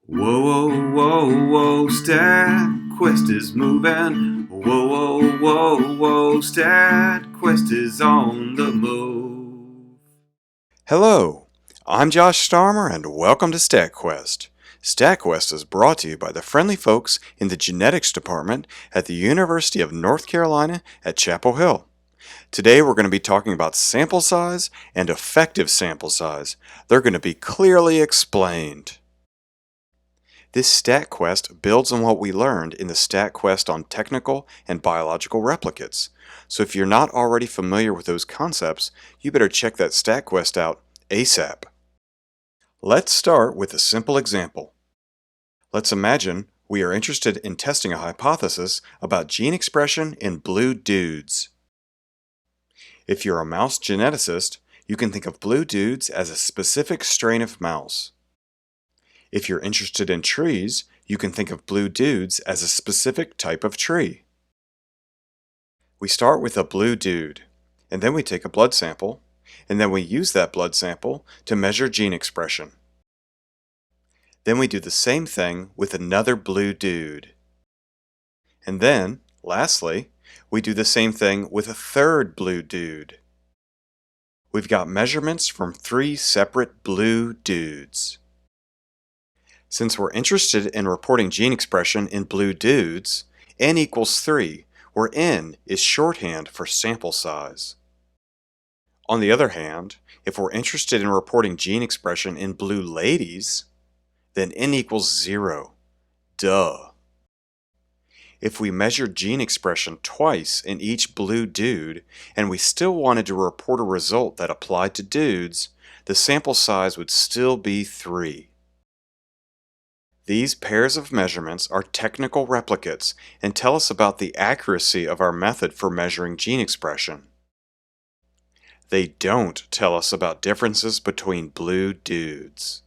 Whoa, whoa, whoa, whoa, StatQuest is moving. Whoa, whoa, whoa, whoa, StatQuest is on the move. Hello, I'm Josh Starmer and welcome to StatQuest. StatQuest is brought to you by the friendly folks in the genetics department at the University of North Carolina at Chapel Hill. Today we're going to be talking about sample size and effective sample size. They're going to be clearly explained. This StatQuest builds on what we learned in the StatQuest on technical and biological replicates. So if you're not already familiar with those concepts, you better check that StatQuest out ASAP. Let's start with a simple example. Let's imagine we are interested in testing a hypothesis about gene expression in blue dudes. If you're a mouse geneticist, you can think of blue dudes as a specific strain of mouse. If you're interested in trees, you can think of blue dudes as a specific type of tree. We start with a blue dude, and then we take a blood sample, and then we use that blood sample to measure gene expression. Then we do the same thing with another blue dude. And then, lastly, we do the same thing with a third blue dude. We've got measurements from 3 separate blue dudes. Since we're interested in reporting gene expression in blue dudes, n equals 3, where n is shorthand for sample size. On the other hand, if we're interested in reporting gene expression in blue ladies, then n equals 0. Duh. If we measured gene expression twice in each blue dude, and we still wanted to report a result that applied to dudes, the sample size would still be 3. These pairs of measurements are technical replicates and tell us about the accuracy of our method for measuring gene expression. They don't tell us about differences between blue dudes.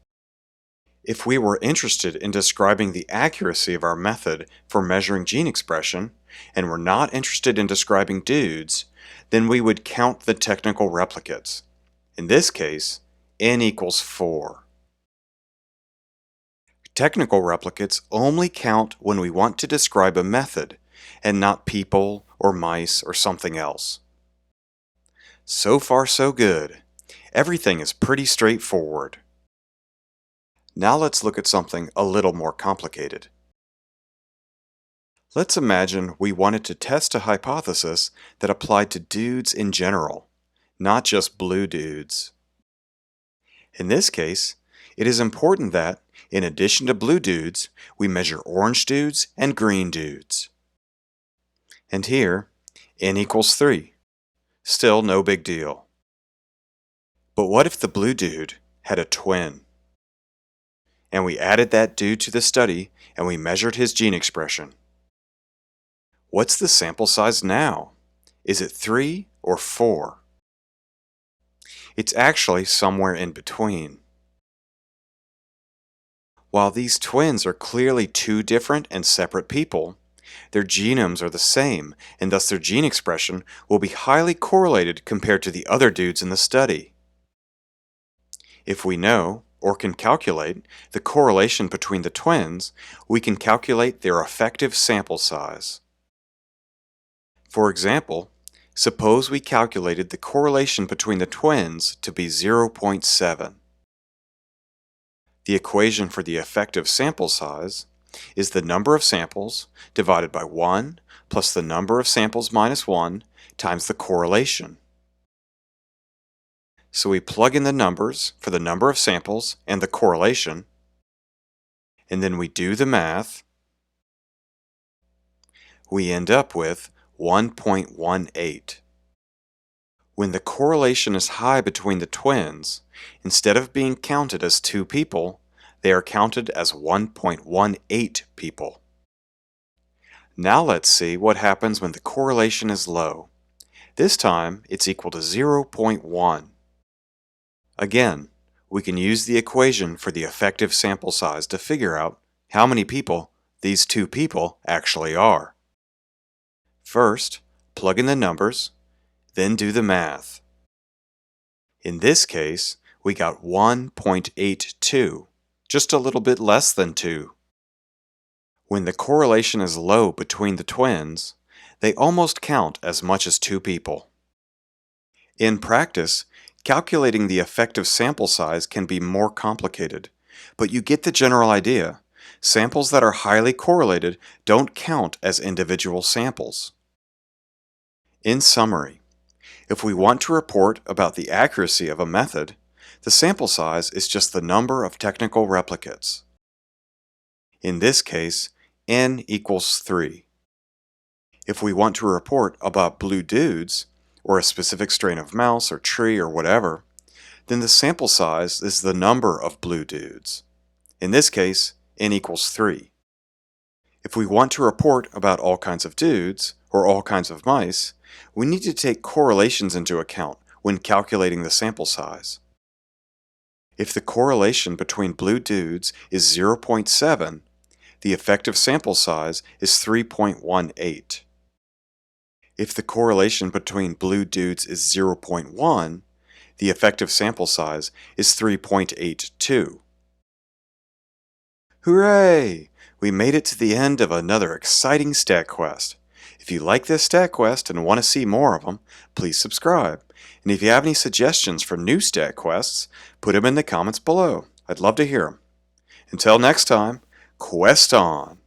If we were interested in describing the accuracy of our method for measuring gene expression, and were not interested in describing dudes, then we would count the technical replicates. In this case, n equals 4. Technical replicates only count when we want to describe a method, and not people or mice or something else. So far so good. Everything is pretty straightforward. Now let's look at something a little more complicated. Let's imagine we wanted to test a hypothesis that applied to dudes in general, not just blue dudes. In this case, it is important that, in addition to blue dudes, we measure orange dudes and green dudes. And here, n equals 3. Still no big deal. But what if the blue dude had a twin? And we added that dude to the study and we measured his gene expression. What's the sample size now? Is it 3 or 4? It's actually somewhere in between. While these twins are clearly 2 different and separate people, their genomes are the same, and thus their gene expression will be highly correlated compared to the other dudes in the study. If we know, or can calculate, the correlation between the twins, we can calculate their effective sample size. For example, suppose we calculated the correlation between the twins to be 0.7. The equation for the effective sample size is the number of samples divided by 1 plus the number of samples minus 1 times the correlation. So we plug in the numbers for the number of samples and the correlation, and then we do the math. We end up with 1.18. When the correlation is high between the twins, instead of being counted as 2 people, they are counted as 1.18 people. Now let's see what happens when the correlation is low. This time it's equal to 0.1. Again, we can use the equation for the effective sample size to figure out how many people these 2 people actually are. First, plug in the numbers, then do the math. In this case, we got 1.82. just a little bit less than 2. When the correlation is low between the twins, they almost count as much as 2 people. In practice, calculating the effective sample size can be more complicated, but you get the general idea. Samples that are highly correlated don't count as individual samples. In summary, if we want to report about the accuracy of a method, the sample size is just the number of technical replicates. In this case, n equals 3. If we want to report about blue dudes, or a specific strain of mouse or tree or whatever, then the sample size is the number of blue dudes. In this case, n equals 3. If we want to report about all kinds of dudes, or all kinds of mice, we need to take correlations into account when calculating the sample size. If the correlation between blue dudes is 0.7, the effective sample size is 3.18. If the correlation between blue dudes is 0.1, the effective sample size is 3.82. Hooray! We made it to the end of another exciting StatQuest. If you like this StatQuest and want to see more of them, please subscribe. And if you have any suggestions for new StatQuests, put them in the comments below. I'd love to hear them. Until next time, quest on!